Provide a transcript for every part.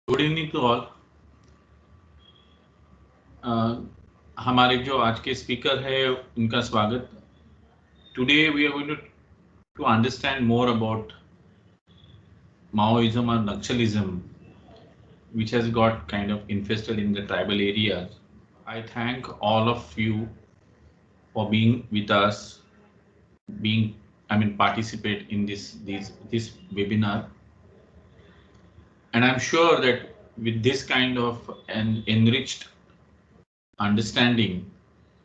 Good evening to all. हमारे जो आज के स्पीकर है उनका स्वागत। Today we are going to understand more about Maoism or Naxalism, which has got kind of infested in the tribal areas. I thank all of you for being with us, participate in this webinar, and I'm sure that with this kind of an enriched understanding,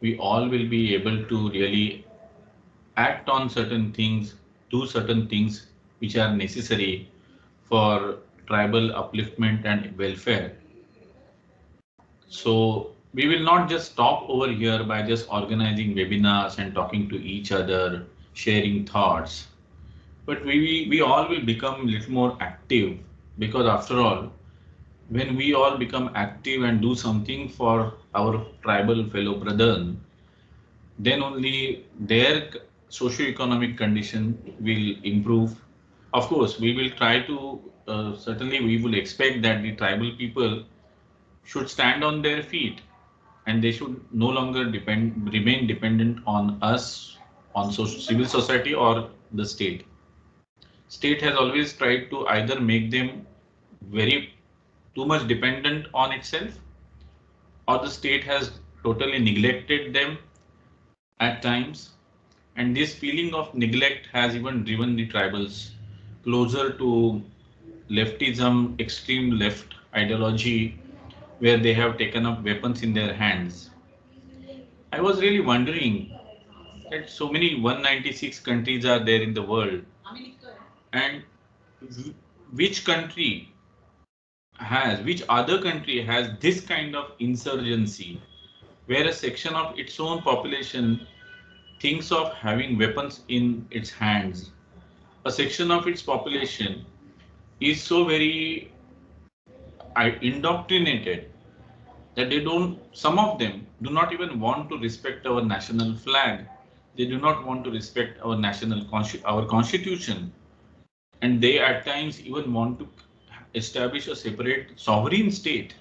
we all will be able to really act on certain things, do certain things which are necessary for tribal upliftment and welfare. So we will not just stop over here by just organizing webinars and talking to each other, sharing thoughts, but we all will become a little more active, because after all, when we all become active and do something for our tribal fellow brethren, then only their socio-economic condition will improve. Of course, we will try to, certainly we will expect that the tribal people should stand on their feet and they should no longer remain dependent on us, on civil society or the state. State has always tried to either make them very too much dependent on itself, or the state has totally neglected them at times. And this feeling of neglect has even driven the tribals closer to leftism, extreme left ideology, where they have taken up weapons in their hands. I was really wondering that so many 196 countries are there in the world, and which other country has this kind of insurgency, where a section of its own population thinks of having weapons in its hands. A section of its population is so very indoctrinated that some of them do not even want to respect our national flag. They do not want to respect our our constitution, and they at times even want to establish a separate sovereign state.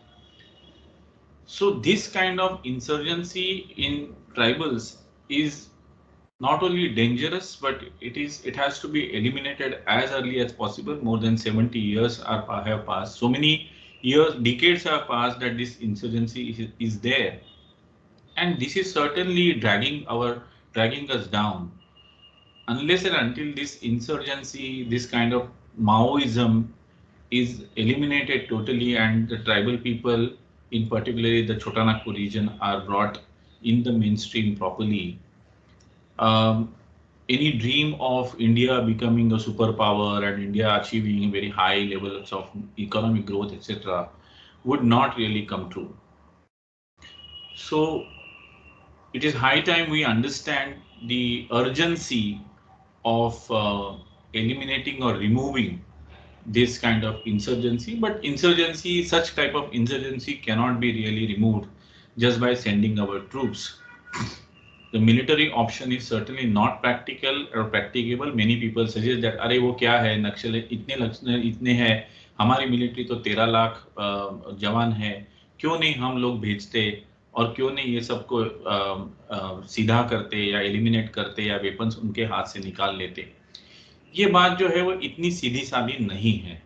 So this kind of insurgency in tribals is not only dangerous, but it has to be eliminated as early as possible. More than 70 years have passed. So many years, decades have passed that this insurgency is there, and this is certainly dragging us down. Unless and until this insurgency, this kind of Maoism is eliminated totally, and the tribal people, in particularly the Chotanagpur region, are brought in the mainstream properly, um, any dream of India becoming a superpower and India achieving very high levels of economic growth, etc., would not really come true. So it is high time we understand the urgency of eliminating or removing this kind of insurgency. But insurgency, such type of insurgency cannot be really removed just by sending our troops. The military option is certainly not practical or practicable. Many people suggest that अरे वो क्या है, नक्सल इतने हैं, हमारी military तो 13 लाख जवान है, क्यों नहीं हम लोग भेजते और क्यों नहीं ये सबको सीधा करते या एलिमिनेट करते या वेपन्स उनके हाथ से निकाल लेते। ये बात जो है वो इतनी सीधी सादी नहीं है,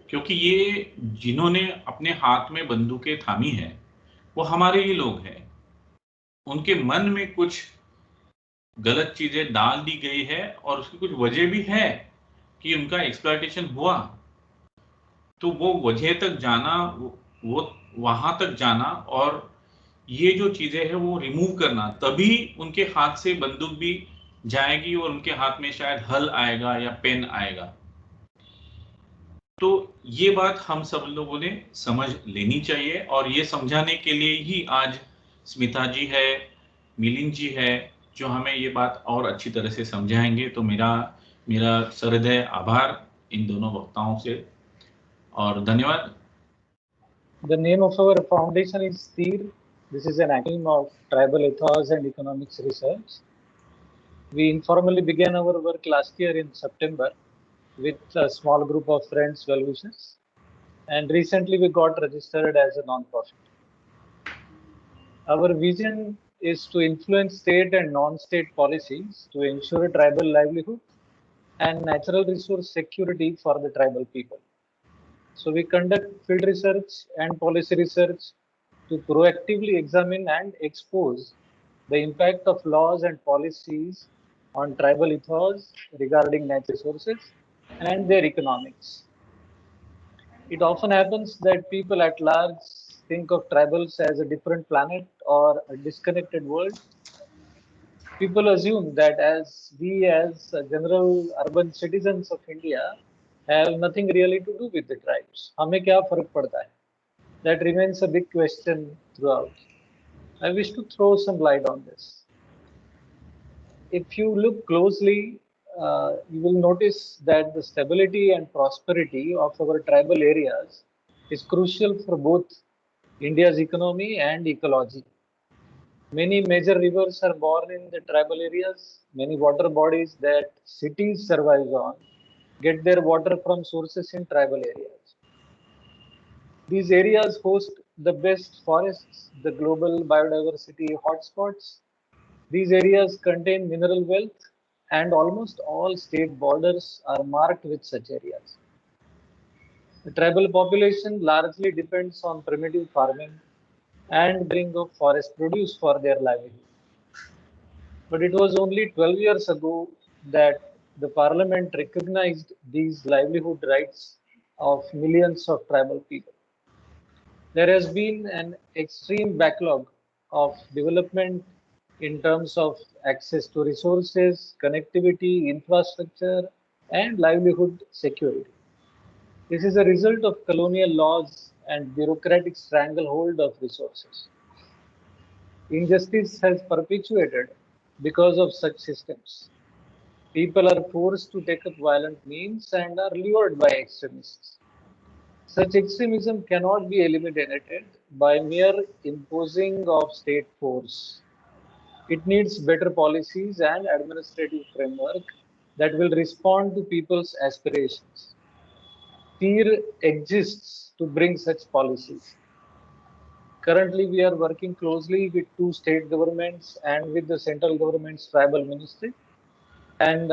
क्योंकि ये जिन्होंने अपने हाथ में बंदूकें थामी है वो हमारे ही लोग हैं। उनके मन में कुछ गलत चीजें डाल दी गई है और उसकी कुछ वजह भी है कि उनका एक्सप्लॉयटेशन हुआ। तो वो वजह तक जाना, वो वहां तक जाना और ये जो चीजें है वो रिमूव करना, तभी उनके हाथ से बंदूक भी जाएगी और उनके हाथ में शायद हल आएगा या पेन आएगा। तो ये बात हम सब लोगों ने समझ लेनी चाहिए, और ये समझाने के लिए ही आज स्मिता जी है, मिलिंद जी है, जो हमें ये बात और अच्छी तरह से समझाएंगे। तो मेरा सहृदय आभार इन दोनों वक्ताओं से और धन्यवाद। The name of our foundation is STEER. This is an acronym of Tribal Ethos and Economics Research. We informally began our work last year in September with a small group of friends, well-wishers. and recently we got registered as a non-profit. Our vision is to influence state and non-state policies to ensure tribal livelihood and natural resource security for the tribal people. So we conduct field research and policy research to proactively examine and expose the impact of laws and policies on tribal ethos regarding natural resources and their economics. It often happens that people at large think of tribals as a different planet or a disconnected world. People assume that as we, as general urban citizens of India, have nothing really to do with the tribes. हमें क्या फर्क पड़ता है? That remains a big question throughout. I wish to throw some light on this. If you look closely, you will notice that the stability and prosperity of our tribal areas is crucial for both India's economy and ecology. Many major rivers are born in the tribal areas. Many water bodies that cities survive on get their water from sources in tribal areas. These areas host the best forests, the global biodiversity hotspots. These areas contain mineral wealth, and almost all state borders are marked with such areas. The tribal population largely depends on primitive farming and bring of forest produce for their livelihood. But it was only 12 years ago that the parliament recognized these livelihood rights of millions of tribal people. There has been an extreme backlog of development in terms of access to resources, connectivity, infrastructure, and livelihood security. This is a result of colonial laws and bureaucratic stranglehold of resources. Injustice has perpetuated because of such systems. People are forced to take up violent means and are lured by extremists. Such extremism cannot be eliminated by mere imposing of state force. It needs better policies and administrative framework that will respond to people's aspirations. Fear exists to bring such policies. Currently, we are working closely with two state governments and with the central government's tribal ministry. And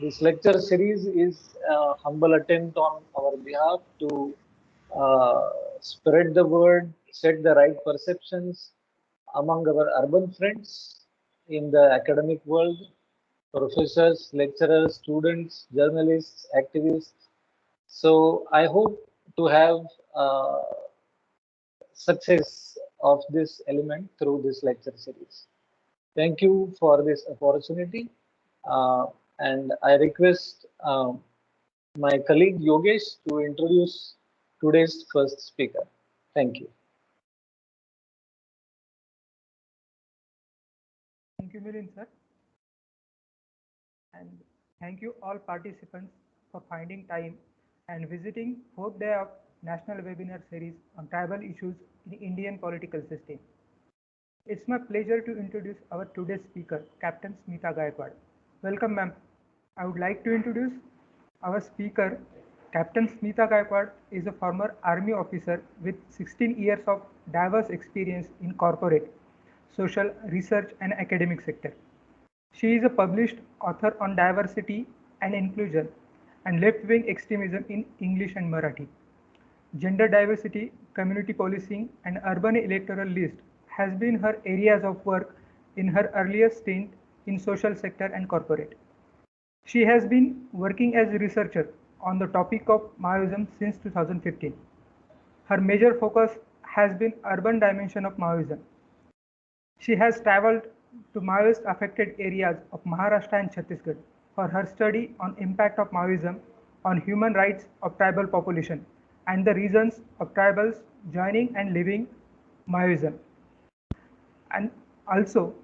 this lecture series is a humble attempt on our behalf to uh, spread the word, set the right perceptions among our urban friends in the academic world, professors, lecturers, students, journalists, activists. So I hope to have success of this element through this lecture series. Thank you for this opportunity. And I request my colleague Yogesh to introduce today's first speaker. Thank you. Thank you, Milind sir. And thank you all participants for finding time and visiting fourth day of National Webinar Series on Tribal Issues in Indian Political System. It's my pleasure to introduce our today's speaker, Captain Smita Gaikwad. Welcome, ma'am. I would like to introduce our speaker. Captain Smita Gaikwad is a former army officer with 16 years of diverse experience in corporate, social, research and academic sector. She is a published author on diversity and inclusion and left-wing extremism in English and Marathi. Gender diversity, community policing, and urban electoral list has been her areas of work in her earliest stint in social sector and corporate. She has been working as a researcher on the topic of Maoism since 2015. Her major focus has been urban dimension of Maoism. She has traveled to Maoist affected areas of Maharashtra and Chhattisgarh for her study on impact of Maoism on human rights of tribal population and the reasons of tribals joining and leaving Maoism. And also,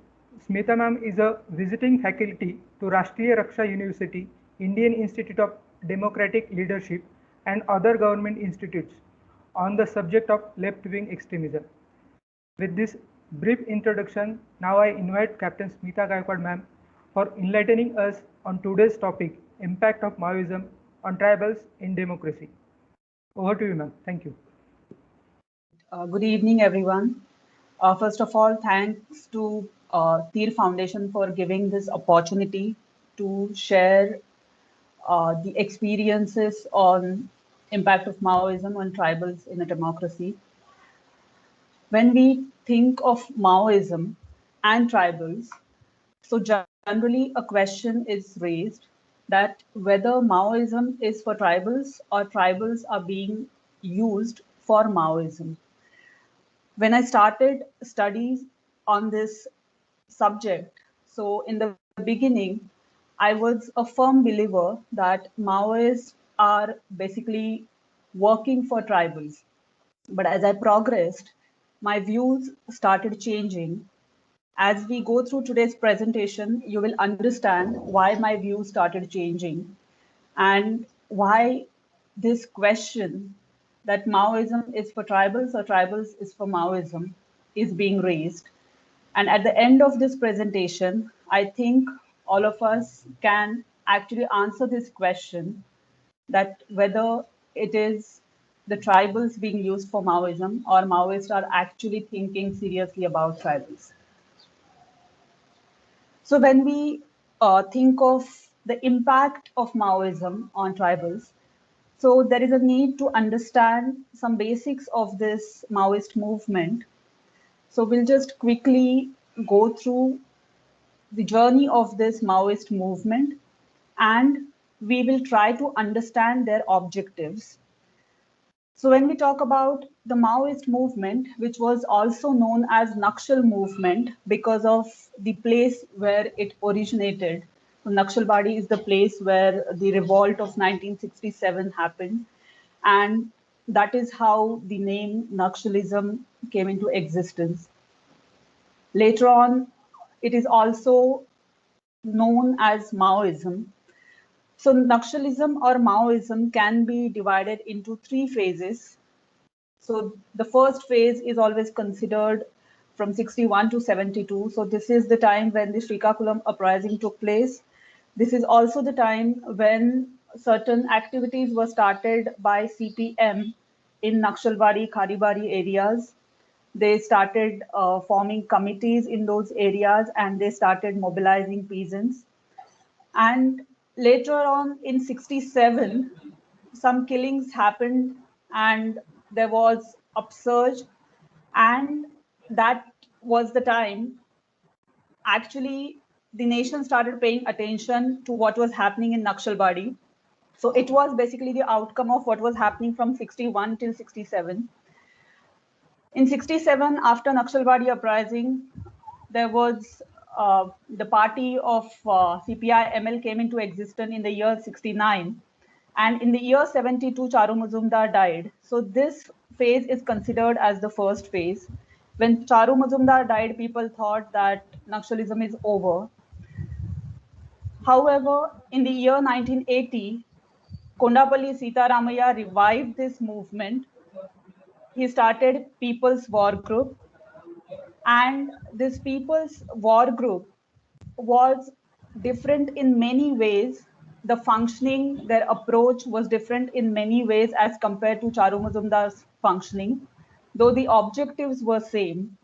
Smita ma'am is a visiting faculty to Rashtriya Raksha University, Indian Institute of Democratic Leadership and other government institutes on the subject of left-wing extremism. With this brief introduction, now I invite Captain Smita Gaikwad ma'am for enlightening us on today's topic, impact of Maoism on tribals in democracy. Over to you, ma'am. Thank you. Good evening, everyone. First of all, thanks to Tir Foundation for giving this opportunity to share the experiences on impact of Maoism on tribals in a democracy. When we think of Maoism and tribals, so generally a question is raised that whether Maoism is for tribals or tribals are being used for Maoism. When I started studies on this subject, so in the beginning, I was a firm believer that Maoists are basically working for tribals. But as I progressed, my views started changing. As we go through today's presentation, you will understand why my views started changing and why this question that Maoism is for tribals or tribals is for Maoism is being raised. And at the end of this presentation, I think all of us can actually answer this question that whether it is the tribals being used for Maoism or Maoists are actually thinking seriously about tribals. So when we think of the impact of Maoism on tribals, so there is a need to understand some basics of this Maoist movement. So we'll just quickly go through the journey of this Maoist movement, and we will try to understand their objectives. So when we talk about the Maoist movement, which was also known as Nakshal movement because of the place where it originated. So Nakshalbari is the place where the revolt of 1967 happened. And that is how the name Nakshalism came into existence. Later on, it is also known as Maoism. So Nakshalism or Maoism can be divided into three phases. So the first phase is always considered from 61 to 72. So this is the time when the Srikakulam uprising took place. This is also the time when certain activities were started by CPM in Nakshalbari, Kharibari areas. They started forming committees in those areas and they started mobilizing peasants. And later on in 67, some killings happened and there was upsurge. And that was the time actually the nation started paying attention to what was happening in Nakshalbari. So it was basically the outcome of what was happening from 61 till 67. In 67, after Nakshalbari uprising, there was the party of CPI-ML came into existence in the year 69. And in the year 72, Charu Mazumdar died. So this phase is considered as the first phase. When Charu Mazumdar died, people thought that Naxalism is over. However, in the year 1980, Kondapalli Sitaramaya revived this movement. He started People's War Group. And this People's War Group was different in many ways. The functioning, their approach was different in many ways as compared to Charu Mazumdar's functioning, though the objectives were same.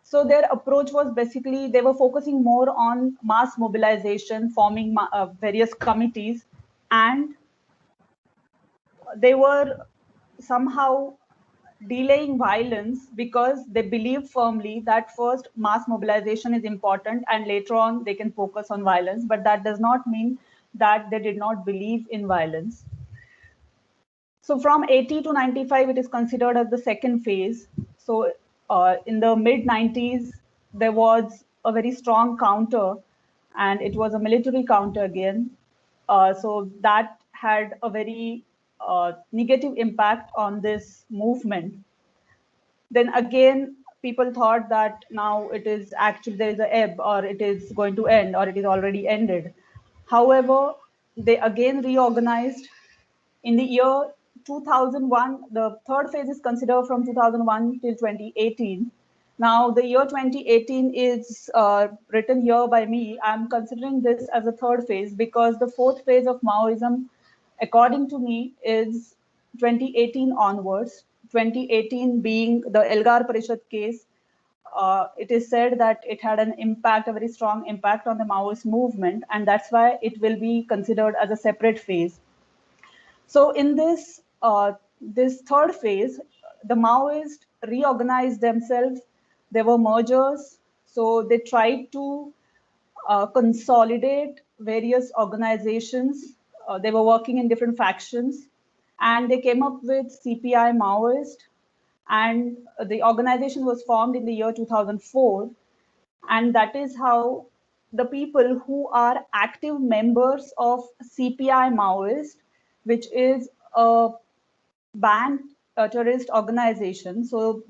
So their approach was basically, they were focusing more on mass mobilization, forming various committees, and they were somehow delaying violence because they believe firmly that first mass mobilization is important and later on they can focus on violence. But that does not mean that they did not believe in violence. So from 80 to 95, it is considered as the second phase. So in the mid 90s, there was a very strong counter and it was a military counter again. So that had a very negative impact on this movement. Then again, people thought that now it is actually there is a ebb or it is going to end or it is already ended. However, they again reorganized in the year 2001. The third phase is considered from 2001 till 2018. Now, the year 2018 is written here by me. I'm considering this as a third phase because the fourth phase of Maoism, according to me, is 2018 onwards, 2018 being the Elgar Parishad case, it is said that it had an impact, a very strong impact on the Maoist movement, and that's why it will be considered as a separate phase. So in this this third phase, the Maoists reorganized themselves. There were mergers, so they tried to consolidate various organizations. They were working in different factions, and they came up with CPI Maoist, and the organization was formed in the year 2004. And that is how the people who are active members of CPI Maoist, which is a banned terrorist organization. So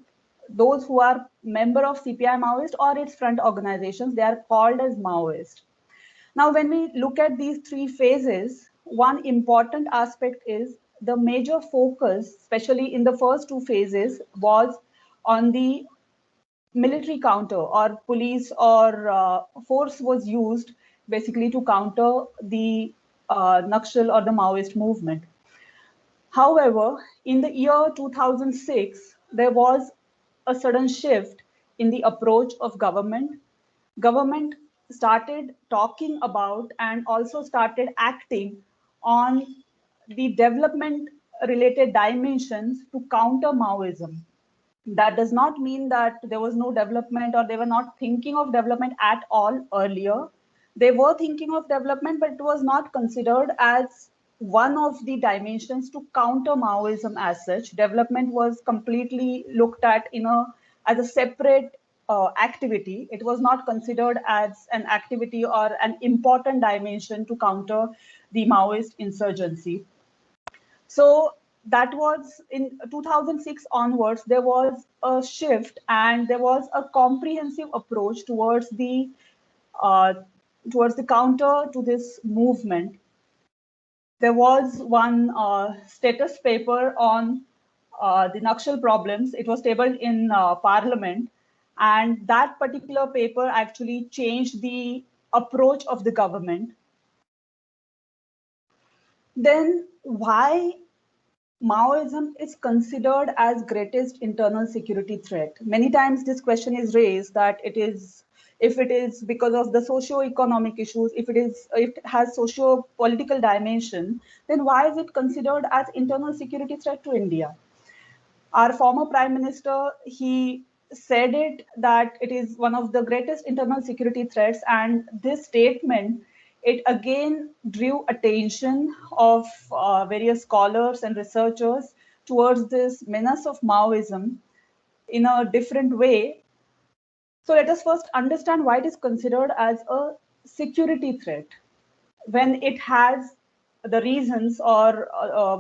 those who are member of CPI Maoist or its front organizations, they are called as Maoist. Now, when we look at these three phases, one important aspect is the major focus, especially in the first two phases, was on the military counter, or police or force was used basically to counter the Naxal or the Maoist movement. However, in the year 2006, there was a sudden shift in the approach of government. Government started talking about and also started acting on the development related dimensions to counter Maoism. That does not mean that there was no development or they were not thinking of development at all earlier. They were thinking of development, but it was not considered as one of the dimensions to counter Maoism as such. Development was completely looked at as a separate activity. It was not considered as an activity or an important dimension to counter the Maoist insurgency. So that was in 2006 onwards, there was a shift and there was a comprehensive approach towards the counter to this movement. There was one status paper on the Naxal problems. It was tabled in Parliament, and that particular paper actually changed the approach of the government. Then why Maoism is considered as greatest internal security threat? Many times this question is raised that if it is because of the socio-economic issues, if it has socio-political dimension, then why is it considered as internal security threat to India? Our former Prime Minister, he said that it is one of the greatest internal security threats, and this statement, it again drew attention of various scholars and researchers towards this menace of Maoism in a different way. So let us first understand why it is considered as a security threat when it has the reasons or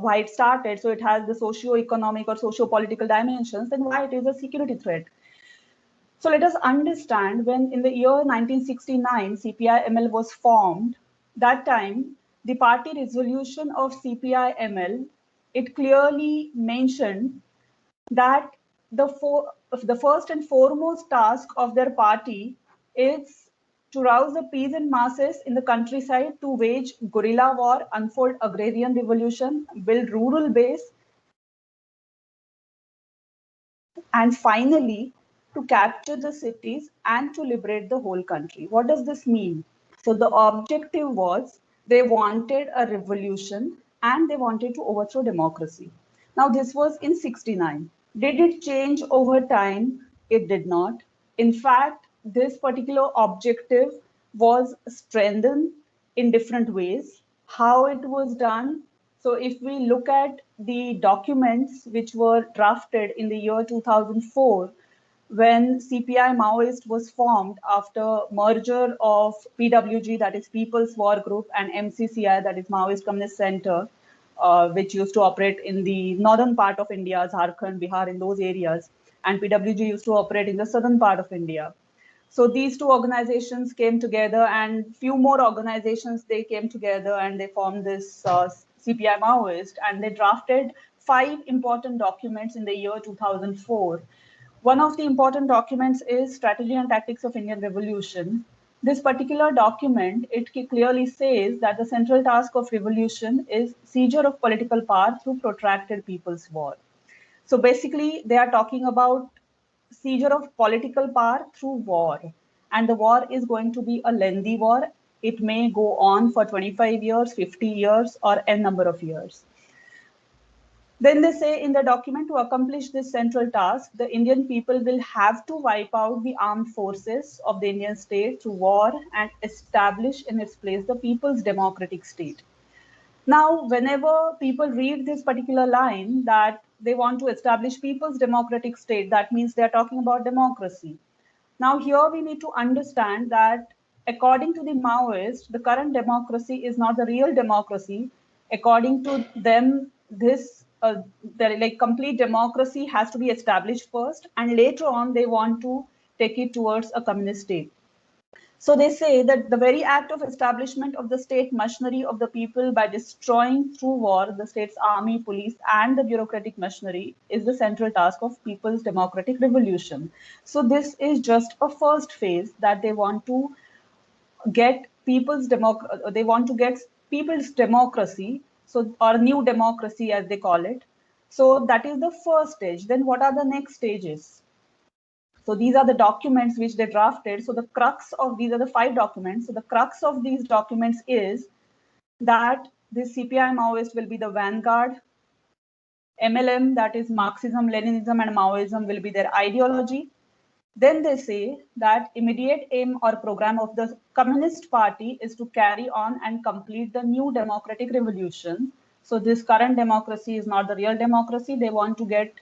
why it started. So it has the socio-economic or socio-political dimensions, then why it is a security threat. So let us understand, when in the year 1969, CPI-ML was formed, that time, the party resolution of CPI-ML, it clearly mentioned that the first and foremost task of their party is to rouse the peasant masses in the countryside, to wage guerrilla war, unfold agrarian revolution, build rural base, and finally, to capture the cities and to liberate the whole country. What does this mean? So the objective was they wanted a revolution and they wanted to overthrow democracy. Now this was in 69. Did it change over time? It did not. In fact, this particular objective was strengthened in different ways. How it was done? So if we look at the documents which were drafted in the year 2004, when CPI Maoist was formed after merger of PWG, that is People's War Group, and MCCI, that is Maoist Communist Center, which used to operate in the northern part of India, Jharkhand, Bihar, in those areas, and PWG used to operate in the southern part of India. So these two organizations came together, and few more organizations, they came together and they formed this CPI Maoist, and they drafted 5 important documents in the year 2004. One of the important documents is Strategy and Tactics of Indian Revolution. this particular document, it clearly says that the central task of revolution is seizure of political power through protracted people's war. So basically, they are talking about seizure of political power through war. And the war is going to be a lengthy war. It may go on for 25 years, 50 years, or n number of years. Then they say in the document, to accomplish this central task, the Indian people will have to wipe out the armed forces of the Indian state through war and establish in its place the people's democratic state. Now, whenever people read this particular line that they want to establish people's democratic state, that means they're talking about democracy. Now, here we need to understand that according to the Maoists, the current democracy is not the real democracy. According to them, this the like complete democracy has to be established first, and later on they want to take it towards a communist state. So they say that the very act of establishment of the state machinery of the people by destroying through war the state's army, police, and the bureaucratic machinery is the central task of people's democratic revolution. So this is just a first phase that they want to get they want to get people's democracy, so or new democracy as they call it. So that is the first stage. Then what are the next stages? So these are the documents which they drafted. So the crux of these are the 5 documents. So the crux of these documents is that the CPI Maoist will be the vanguard. MLM, that is Marxism, Leninism, and Maoism, will be their ideology. Then they say that immediate aim or program of the Communist Party is to carry on and complete the new democratic revolution. So this current democracy is not the real democracy. They want to get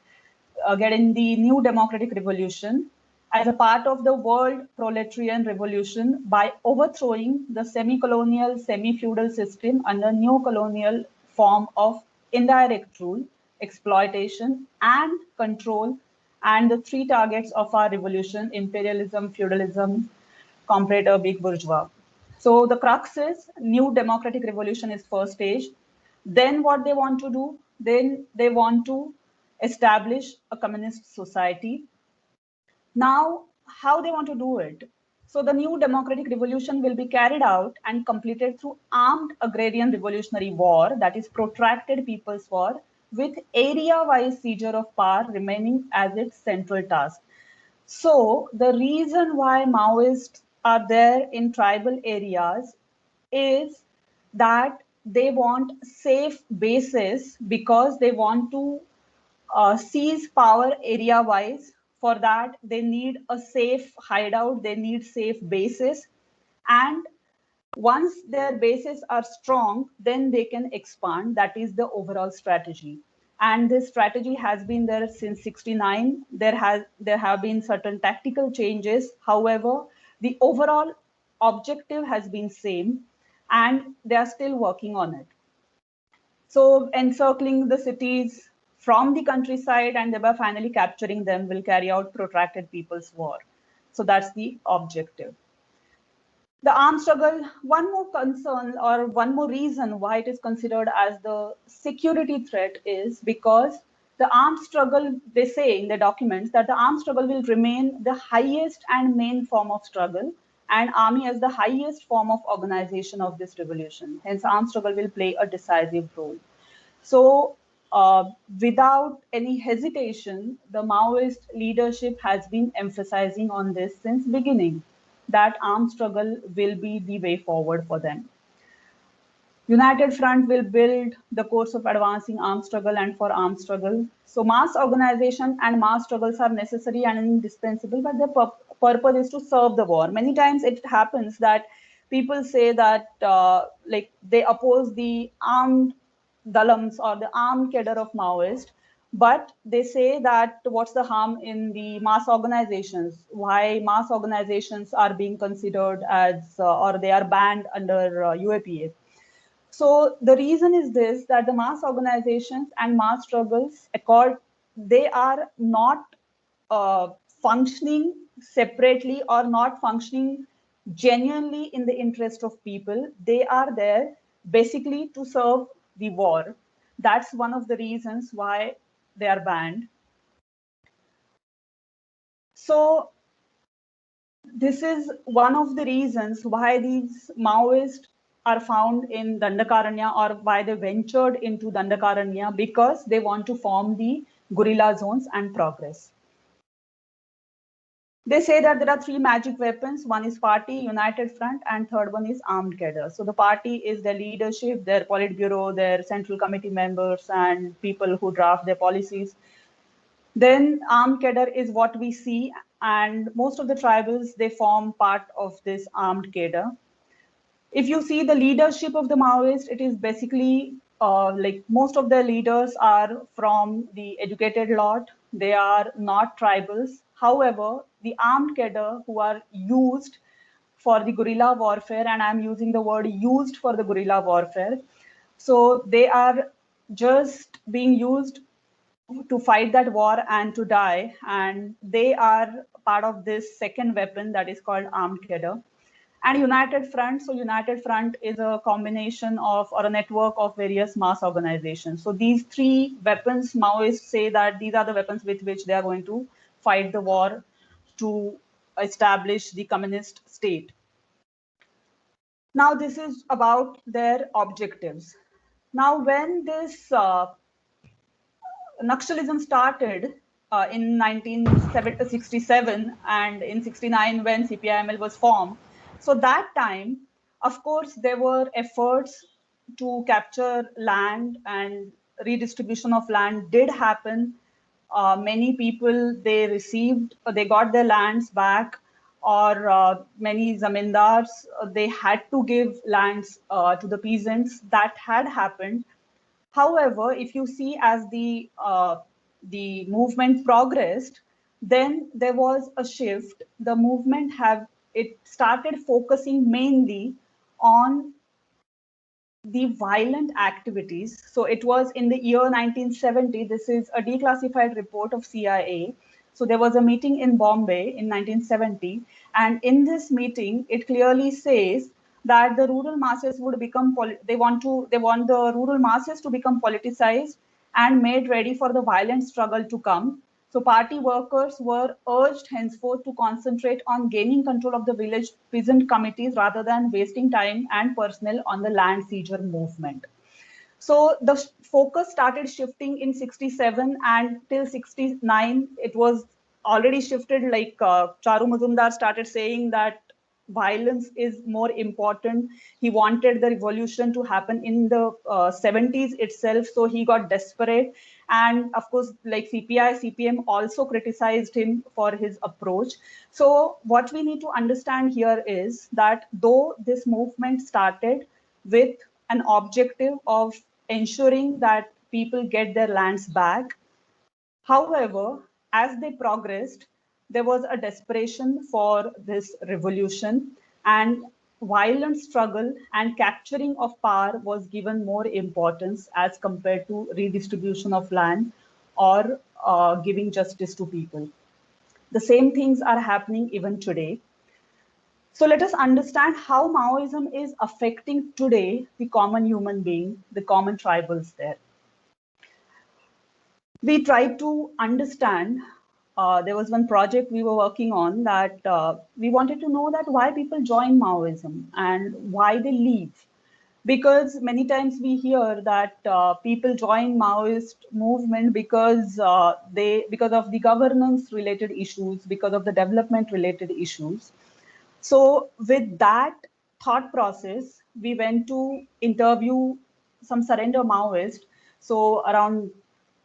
in the new democratic revolution as a part of the world proletarian revolution by overthrowing the semi-colonial, semi-feudal system under neo-colonial form of indirect rule, exploitation, and control, and the 3 targets of our revolution: imperialism, feudalism, comprador, big bourgeois. So the crux is new democratic revolution is first stage. Then what they want to do? Then they want to establish a communist society. Now, how they want to do it? So the new democratic revolution will be carried out and completed through armed agrarian revolutionary war, that is protracted people's war, with area-wise seizure of power remaining as its central task. So the reason why Maoists are there in tribal areas is that they want safe bases because they want to seize power area wise. For that, they need a safe hideout, they need safe bases. And once their bases are strong, then they can expand. That is the overall strategy. And this strategy has been there since 69. There have been certain tactical changes. However, the overall objective has been same, and they are still working on it. So encircling the cities from the countryside and thereby finally capturing them will carry out protracted people's war. So that's the objective. The armed struggle, one more concern or one more reason why it is considered as the security threat is because the armed struggle, they say in the documents that the armed struggle will remain the highest and main form of struggle, and army as the highest form of organization of this revolution. Hence, armed struggle will play a decisive role. So without any hesitation, the Maoist leadership has been emphasizing on this since beginning, that armed struggle will be the way forward for them. United Front will build the course of advancing armed struggle and for armed struggle. So mass organization and mass struggles are necessary and indispensable, but the purpose is to serve the war. Many times it happens that people say that like they oppose the armed dalams or the armed cadre of Maoist, but they say that what's the harm in the mass organizations? Why mass organizations are being considered as or they are banned under UAPA? So the reason is this, that the mass organizations and mass struggles, they are not functioning separately or not functioning genuinely in the interest of people. They are there basically to serve the war. That's one of the reasons why they are banned. So this is one of the reasons why these Maoists are found in Dandakaranya, or why they ventured into Dandakaranya, because they want to form the guerrilla zones and progress. They say that there are three magic weapons. One is party, united front, and third one is armed cadre. So the party is their leadership, their politburo, their central committee members, and people who draft their policies. Then armed cadre is what we see, and most of the tribals, they form part of this armed cadre. If you see the leadership of the Maoists, it is basically like most of the leaders are from the educated lot. They are not tribals. However, the armed cadre who are used for the guerrilla warfare, and I'm using the word used for the guerrilla warfare. So they are just being used to fight that war and to die. And they are part of this second weapon that is called armed cadre. And United Front. So United Front is a combination of, or a network of, various mass organizations. So these three weapons, Maoists say that these are the weapons with which they are going to fight the war to establish the communist state. Now this is about their objectives. Now when this Naxalism started in 1967, and in 69 when CPIML was formed. So that time, of course, there were efforts to capture land, and redistribution of land did happen. Many people, they got their lands back, or many zamindars, they had to give lands to the peasants. That had happened. However, if you see as the movement progressed, then there was a shift. The movement it started focusing mainly on the violent activities. So it was in the year 1970. This is a declassified report of CIA. So there was a meeting in Bombay in 1970, and in this meeting, it clearly says that the rural masses would become they want the rural masses to become politicized and made ready for the violent struggle to come. So party workers were urged henceforth to concentrate on gaining control of the village peasant committees rather than wasting time and personnel on the land seizure movement. So the focus started shifting in 67, and till 69, it was already shifted. Like Charu Mazumdar started saying that violence is more important. He wanted the revolution to happen in the 70s itself. So he got desperate. And of course, like CPI, CPM also criticized him for his approach. So what we need to understand here is that though this movement started with an objective of ensuring that people get their lands back. However, as they progressed, there was a desperation for this revolution, and violent struggle and capturing of power was given more importance as compared to redistribution of land or giving justice to people. The same things are happening even today. So let us understand how Maoism is affecting today the common human being, the common tribals there. We tried to understand, there was one project we were working on that we wanted to know that why people join Maoism and why they leave. Because many times we hear that people join Maoist movement because because of the governance related issues, because of the development related issues. So with that thought process, we went to interview some surrender Maoists. So around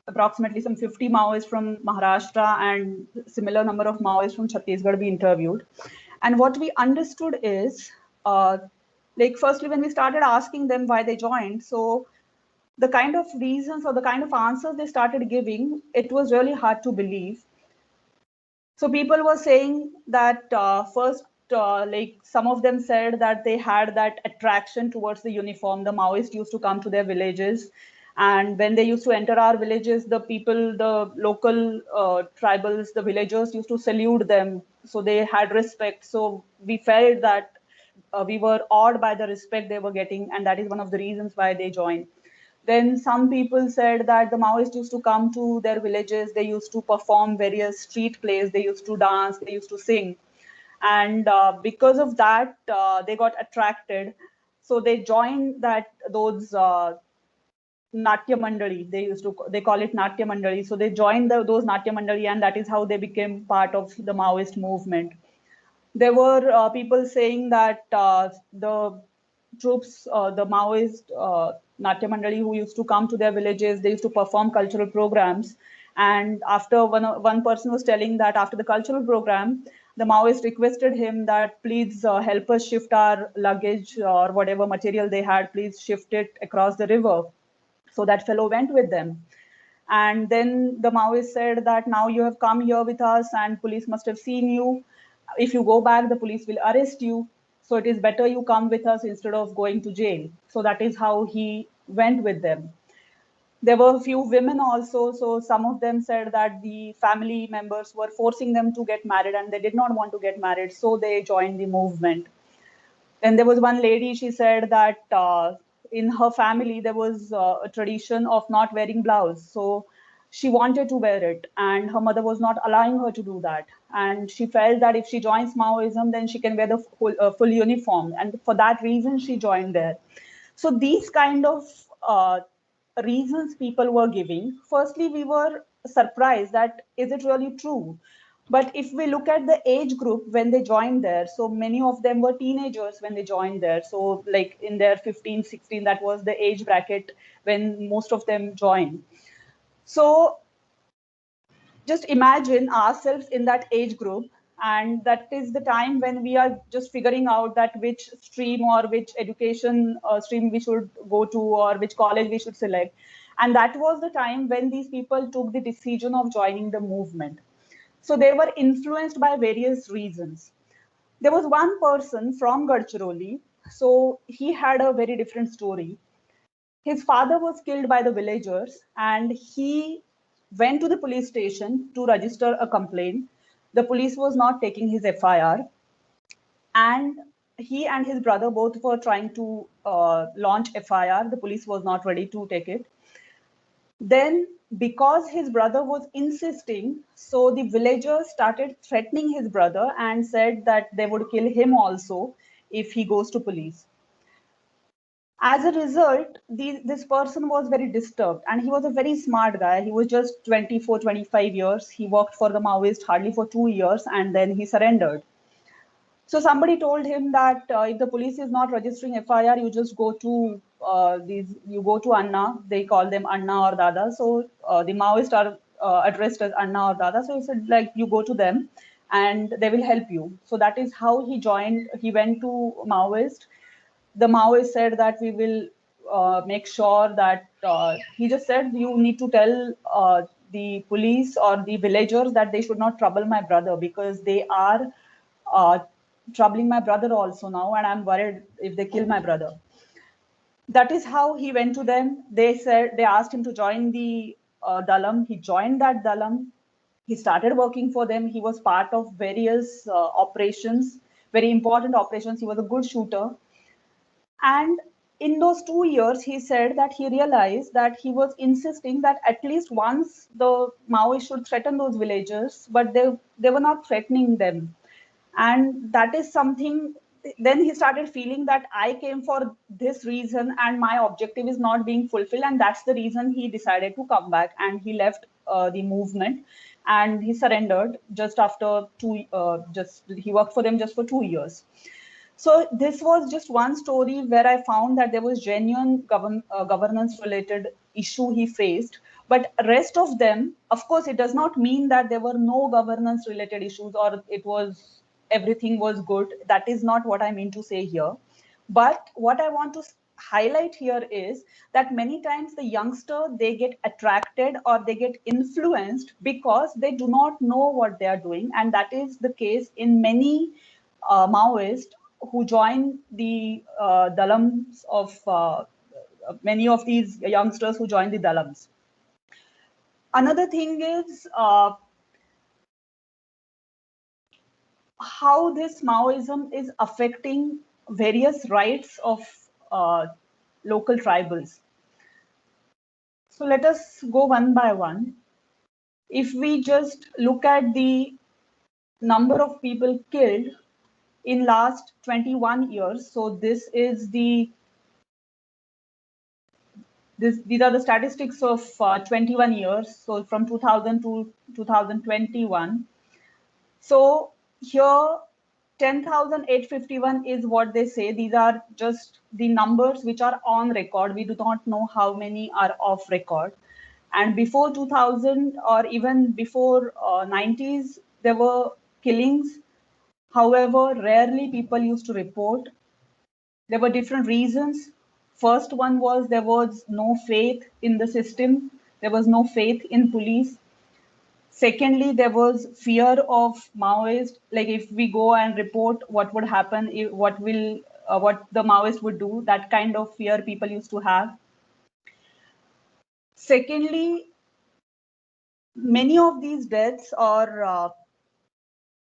approximately some 50 Maoists from Maharashtra and similar number of Maoists from Chhattisgarh we interviewed. And what we understood is, like firstly, when we started asking them why they joined, so the kind of reasons or the kind of answers they started giving, it was really hard to believe. So people were saying that first, like some of them said that they had that attraction towards the uniform. The Maoists used to come to their villages, and when they used to enter our villages, the people, the local tribals, the villagers used to salute them. So they had respect. So we felt that we were awed by the respect they were getting, and that is one of the reasons why they joined. Then some people said that the Maoists used to come to their villages, they used to perform various street plays, they used to dance, they used to sing. And because of that, they got attracted. So they joined those Natya Mandali. They call it Natya Mandali. So they joined those Natya Mandali, and that is how they became part of the Maoist movement. There were people saying that the troops, the Maoist Natya Mandali who used to come to their villages, they used to perform cultural programs. And after one person was telling that after the cultural program, the Maoist requested him that please help us shift our luggage or whatever material they had, please shift it across the river. So that fellow went with them. And then the Maoist said that now you have come here with us and police must have seen you. If you go back, the police will arrest you. So it is better you come with us instead of going to jail. So that is how he went with them. There were a few women also. So some of them said that the family members were forcing them to get married and they did not want to get married. So they joined the movement. Then there was one lady, she said that in her family, there was a tradition of not wearing blouse. So she wanted to wear it and her mother was not allowing her to do that. And she felt that if she joins Maoism, then she can wear the full uniform. And for that reason, she joined there. So these kind of reasons people were giving. Firstly, we were surprised that is it really true? But if we look at the age group when they joined there, so many of them were teenagers when they joined there. So like in their 15, 16, that was the age bracket when most of them joined. So just imagine ourselves in that age group, and that is the time when we are just figuring out that which stream or which education stream we should go to or which college we should select. And that was the time when these people took the decision of joining the movement. So they were influenced by various reasons. There was one person from Gadchiroli, so he had a very different story. His father was killed by the villagers and he went to the police station to register a complaint. The police was not taking his FIR, and he and his brother both were trying to launch FIR. The police was not ready to take it. Then, because his brother was insisting, so the villagers started threatening his brother and said that they would kill him also if he goes to police. As a result, this person was very disturbed, and he was a very smart guy. He was just 24, 25 years. He worked for the Maoist hardly for 2 years, and then he surrendered. So somebody told him that if the police is not registering FIR, you just go to you go to Anna. They call them Anna or Dada. So the Maoists are addressed as Anna or Dada. So he said, like, you go to them and they will help you. So that is how he joined. He went to Maoist. The Maoist said that we will make sure that he just said you need to tell the police or the villagers that they should not trouble my brother because they are troubling my brother also now, and I'm worried if they kill my brother. That is how he went to them. They asked him to join the Dalam. He joined that Dalam. He started working for them. He was part of various operations, very important operations. He was a good shooter. And in those 2 years, he said that he realized that he was insisting that at least once the Maoists should threaten those villagers, but they were not threatening them. And that is something, then he started feeling that I came for this reason and my objective is not being fulfilled. And that's the reason he decided to come back and he left the movement and he surrendered just after he worked for them just for 2 years. So this was just one story where I found that there was genuine governance related issue he faced. But rest of them, of course, it does not mean that there were no governance related issues or everything was good. That is not what I mean to say here. But what I want to highlight here is that many times the youngster, they get attracted or they get influenced because they do not know what they are doing. And that is the case in many Maoists who join the Dalams of many of these youngsters who join the Dalams. Another thing is how this Maoism is affecting various rights of local tribals. So let us go one by one. If we just look at the number of people killed, in last 21 years, so this is the these are the statistics of 21 years, so from 2000 to 2021. So here 10,851 is what they say. These are just the numbers which are on record. We do not know how many are off record. And before 2000 or even before 90s, there were killings. However, rarely people used to report. There were different reasons. First one was there was no faith in the system. There was no faith in police. Secondly, there was fear of Maoist. Like if we go and report, what would happen? What the Maoist would do? That kind of fear people used to have. Secondly, many of these deaths or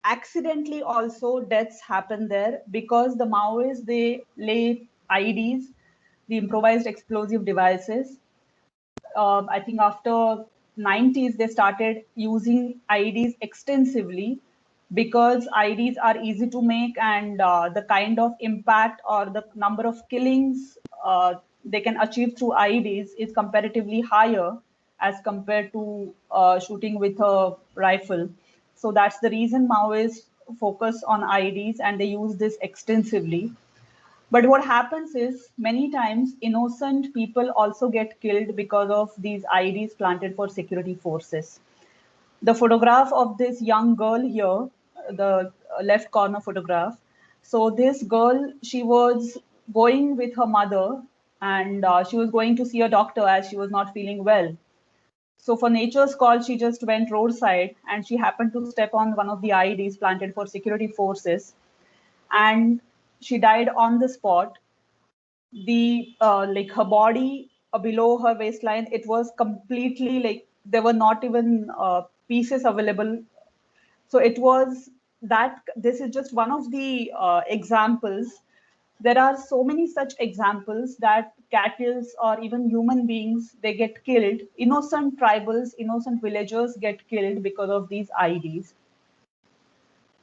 accidentally also deaths happen there because the Maoists, they lay IEDs, the improvised explosive devices. I think after 90s, they started using IEDs extensively because IEDs are easy to make and the kind of impact or the number of killings they can achieve through IEDs is comparatively higher as compared to shooting with a rifle. So that's the reason Maoists focus on IEDs and they use this extensively. But what happens is many times innocent people also get killed because of these IEDs planted for security forces. The photograph of this young girl here, the left corner photograph. So this girl, she was going with her mother and she was going to see a doctor as she was not feeling well. So for nature's call, she just went roadside and she happened to step on one of the IEDs planted for security forces and she died on the spot. The like her body below her waistline, it was completely like there were not even pieces available. So it was that this is just one of the examples. There are so many such examples that cattle or even human beings, they get killed. Innocent tribals, innocent villagers get killed because of these IEDs.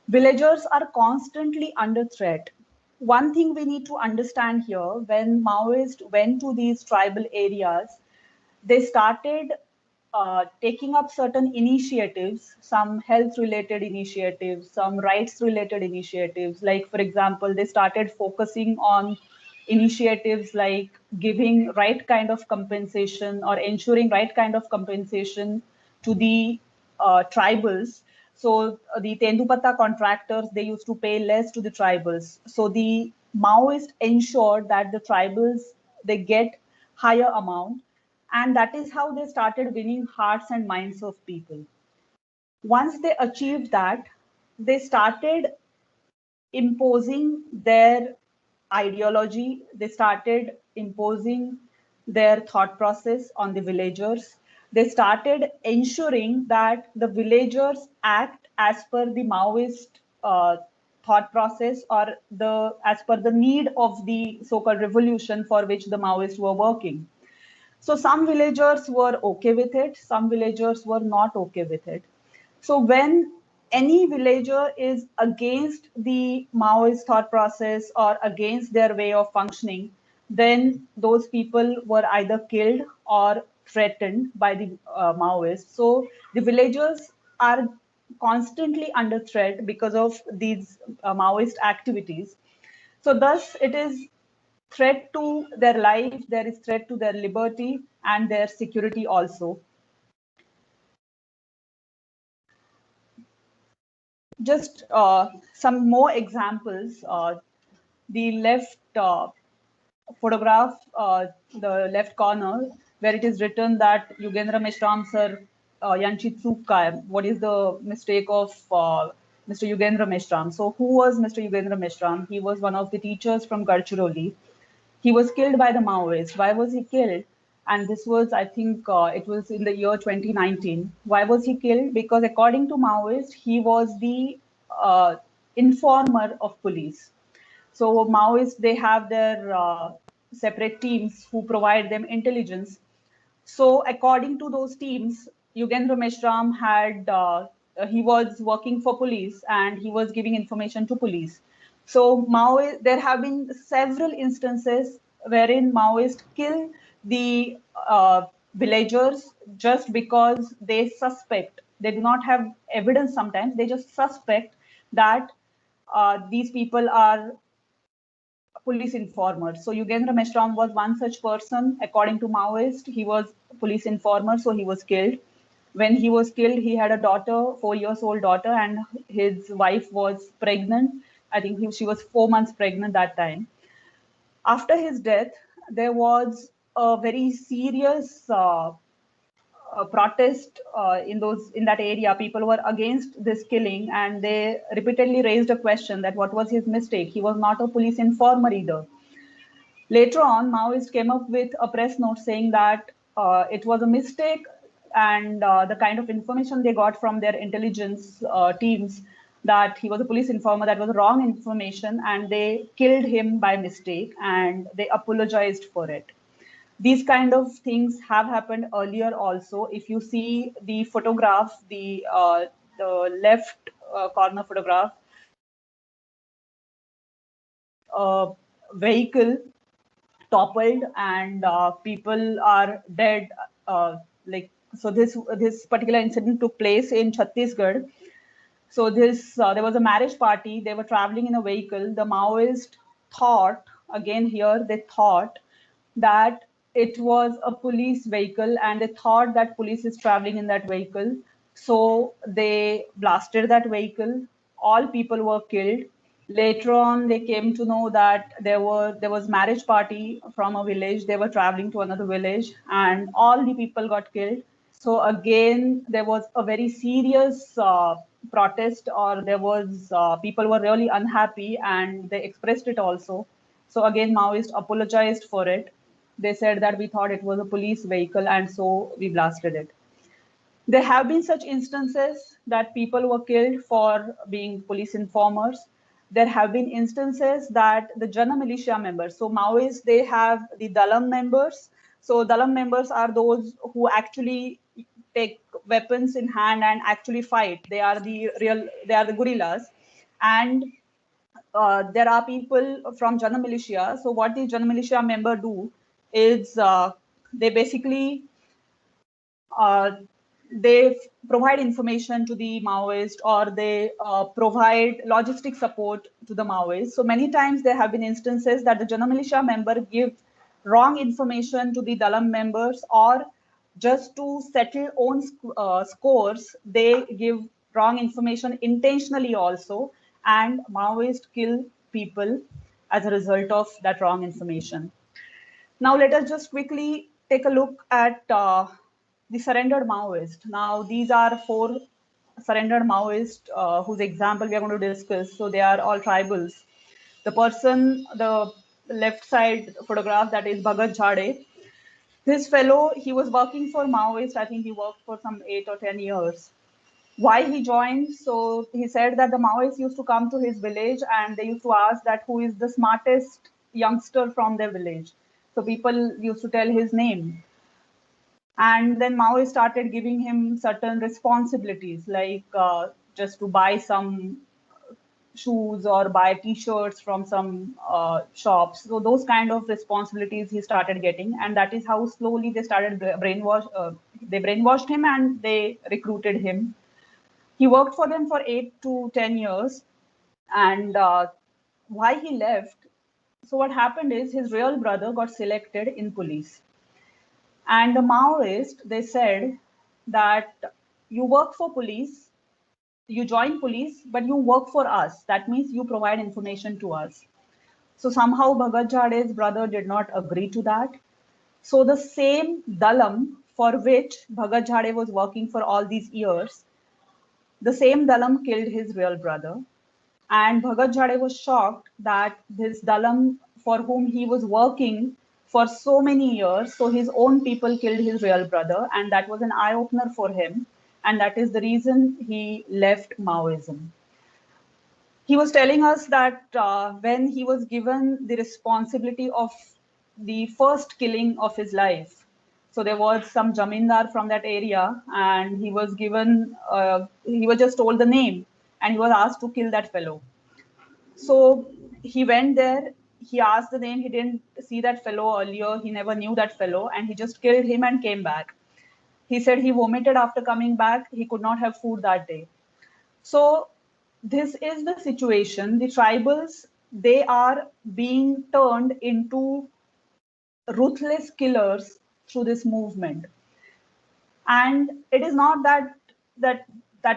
Villagers are constantly under threat. One thing we need to understand here, when Maoists went to these tribal areas, they started taking up certain initiatives, some health related initiatives, some rights related initiatives. Like, for example, they started focusing on initiatives like giving right kind of compensation or ensuring right kind of compensation to the tribals. So the Tendupata contractors, they used to pay less to the tribals. So the Maoists ensured that the tribals, they get higher amount. And that is how they started winning hearts and minds of people. Once they achieved that, they started imposing their ideology. They started imposing their thought process on the villagers. They started ensuring that the villagers act as per the Maoist thought process or as per the need of the so-called revolution for which the Maoists were working. So some villagers were okay with it, some villagers were not okay with it. So when any villager is against the Maoist thought process or against their way of functioning, then those people were either killed or threatened by the Maoists. So the villagers are constantly under threat because of these Maoist activities. So thus it is threat to their life, there is threat to their liberty and their security also. Just some more examples. The left photograph, the left corner, where it is written that Yugendra Meshram sir, Yanchi Tsukka. What is the mistake of Mr. Yugendra Meshram? So who was Mr. Yugendra Meshram? He was one of the teachers from Gadchiroli. He was killed by the Maoists. Why was he killed? And this was, I think, it was in the year 2019. Why was he killed? Because according to Maoists, he was the informer of police. So Maoists, they have their separate teams who provide them intelligence. So according to those teams, Yugendra Meshram had, he was working for police and he was giving information to police. So there have been several instances wherein Maoists kill the villagers just because they suspect. They do not have evidence sometimes. They just suspect that these people are police informers. So Yugendra Meshram was one such person. According to Maoist, he was a police informer, so he was killed. When he was killed, he had a daughter, 4 years old daughter, and his wife was pregnant. I think she was 4 months pregnant that time. After his death, there was a very serious protest in that area. People were against this killing, and they repeatedly raised a question that what was his mistake? He was not a police informer either. Later on, Maoists came up with a press note saying that it was a mistake, and the kind of information they got from their intelligence teams that he was a police informer, that was wrong information, and they killed him by mistake, and they apologized for it. These kind of things have happened earlier also. If you see the photograph, the left corner photograph, vehicle toppled and people are dead. So this particular incident took place in Chhattisgarh. So there was a marriage party. They were traveling in a vehicle. The Maoist thought, again here, they thought that it was a police vehicle, and they thought that police is traveling in that vehicle. So they blasted that vehicle. All people were killed. Later on, they came to know that there was marriage party from a village. They were traveling to another village, and all the people got killed. So again, there was a very serious protest, or there was people were really unhappy, and they expressed it also. So again, Maoists apologized for it. They said that we thought it was a police vehicle, and so we blasted it. There have been such instances that people were killed for being police informers. There have been instances that the Jana militia members, so Maoists, they have the Dalam members. So Dalam members are those who actually take weapons in hand and actually fight. They are the guerrillas. And there are people from Jana militia. So what the Jana militia member do is they basically they provide information to the Maoist, or they provide logistic support to the Maoists. So many times there have been instances that the Jana militia member give wrong information to the Dalam members, or just to settle own scores, they give wrong information intentionally also, and Maoists kill people as a result of that wrong information. Now let us just quickly take a look at the surrendered Maoist. Now these are 4 surrendered Maoists whose example we are going to discuss. So they are all tribals. The person, the left side photograph, that is Bhagat Jhade. This fellow, he was working for Maoist. I think he worked for some 8 or 10 years. Why he joined? So he said that the Maoists used to come to his village, and they used to ask that who is the smartest youngster from their village. So people used to tell his name. And then Maoists started giving him certain responsibilities, like just to buy some shoes or buy t-shirts from some shops. So those kind of responsibilities he started getting, and that is how slowly they started they brainwashed him, and they recruited him. He worked for them for 8 to 10 years. And why he left? So what happened is his real brother got selected in police. And the Maoists, they said that you work for police, you join police, but you work for us. That means you provide information to us. So somehow Bhagat Jhade's brother did not agree to that. So the same Dalam for which Bhagat Jhade was working for all these years, the same Dalam killed his real brother. And Bhagat Jhade was shocked that this Dalam for whom he was working for so many years, so his own people killed his real brother, and that was an eye-opener for him. And that is the reason he left Maoism. He was telling us that when he was given the responsibility of the first killing of his life, so there was some Jamindar from that area, and he was given, he was just told the name, and he was asked to kill that fellow. So he went there, he asked the name, he didn't see that fellow earlier, he never knew that fellow, and he just killed him and came back. He said he vomited after coming back, he could not have food that day. So this is the situation. The tribals, they are being turned into ruthless killers through this movement. And it is not that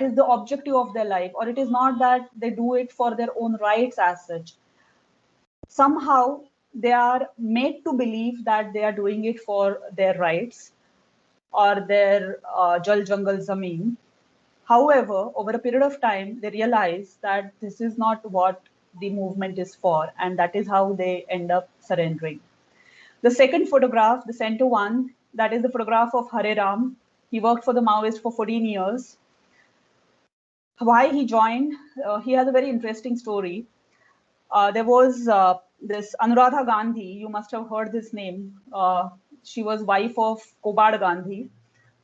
is the objective of their life, or it is not that they do it for their own rights as such. Somehow they are made to believe that they are doing it for their rights or their Jal Jangal Zameen. However, over a period of time, they realize that this is not what the movement is for, and that is how they end up surrendering. The second photograph, the center one, that is the photograph of Hare Ram. He worked for the Maoists for 14 years. Why he joined, he has a very interesting story. There was this Anuradha Gandhi, you must have heard this name. She was wife of Kobad Gandhi.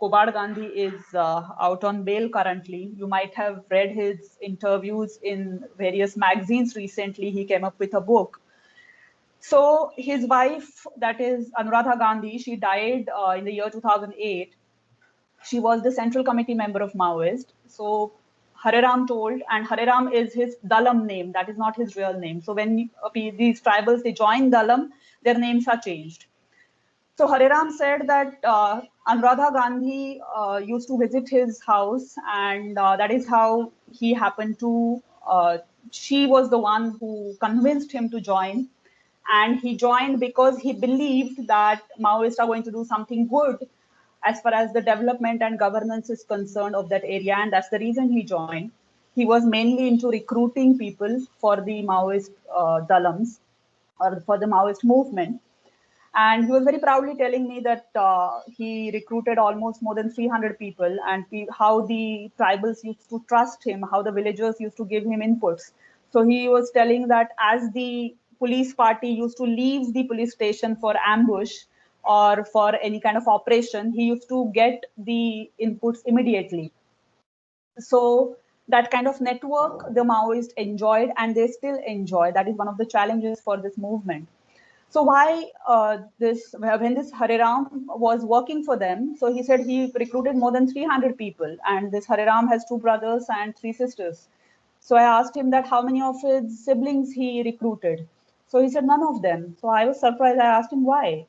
Kobad Gandhi is out on bail currently. You might have read his interviews in various magazines recently. He came up with a book. So his wife, that is Anuradha Gandhi, she died in the year 2008. She was the central committee member of Maoist. So Hare Ram told, and Hare Ram is his Dalam name, that is not his real name. So when these tribals, they join Dalam, their names are changed. So Hare Ram said that Anuradha Gandhi used to visit his house, and that is how he happened to, she was the one who convinced him to join. And he joined because he believed that Maoists are going to do something good as far as the development and governance is concerned of that area. And that's the reason he joined. He was mainly into recruiting people for the Maoist Dalams or for the Maoist movement. And he was very proudly telling me that he recruited almost more than 300 people, and how the tribals used to trust him, how the villagers used to give him inputs. So he was telling that as the police party used to leave the police station for ambush or for any kind of operation, he used to get the inputs immediately. So that kind of network the Maoists enjoyed, and they still enjoy. That is one of the challenges for this movement. So why when this Hare Ram was working for them, so he said he recruited more than 300 people, and this Hare Ram has 2 brothers and 3 sisters. So I asked him that how many of his siblings he recruited. So he said none of them. So I was surprised. I asked him why.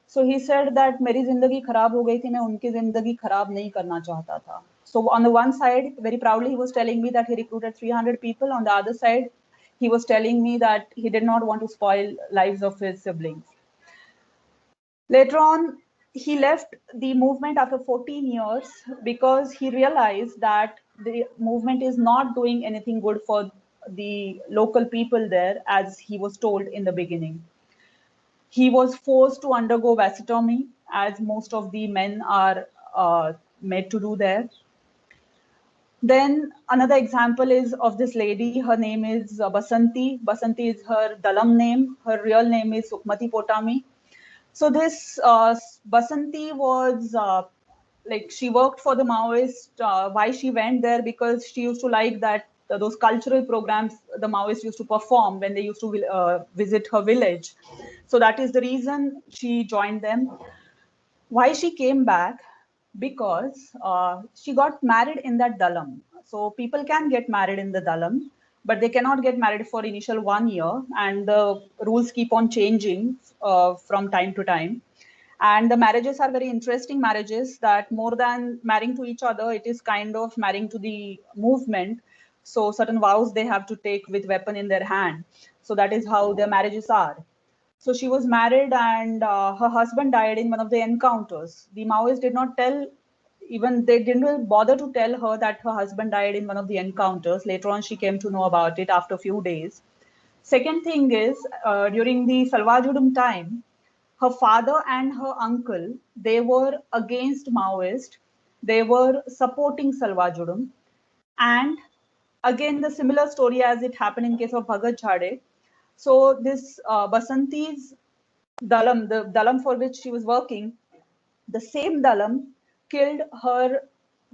So he said that मेरी जिंदगी खराब हो गई थी, मैं उनकी जिंदगी खराब नहीं करना चाहता था. So on the one side, very proudly, he was telling me that he recruited 300 people. On the other side, he was telling me that he did not want to spoil lives of his siblings. Later on, he left the movement after 14 years because he realized that the movement is not doing anything good for the local people there, as he was told in the beginning. He was forced to undergo vasectomy, as most of the men are made to do there. Then another example is of this lady. Her name is Basanti. Basanti is her Dalam name. Her real name is Sukmati Potami. So this Basanti was like, she worked for the Maoist. Why she went there? Because she used to like that those cultural programs the Maoists used to perform when they used to visit her village. So that is the reason she joined them. Why she came back? Because she got married in that Dalam. So people can get married in the Dalam, but they cannot get married for initial 1 year, and the rules keep on changing from time to time. And the marriages are very interesting marriages, that more than marrying to each other, it is kind of marrying to the movement. So certain vows they have to take with weapon in their hand. So that is how their marriages are. So she was married, and her husband died in one of the encounters. The Maoists did not tell, even they didn't bother to tell her that her husband died in one of the encounters. Later on, she came to know about it after a few days. Second thing is, during the Salvajudum time, her father and her uncle, they were against Maoist. They were supporting Salvajudum. And again, the similar story as it happened in case of Bhagat Jhade. So this Basanti's Dalam, the Dalam for which she was working, the same Dalam killed her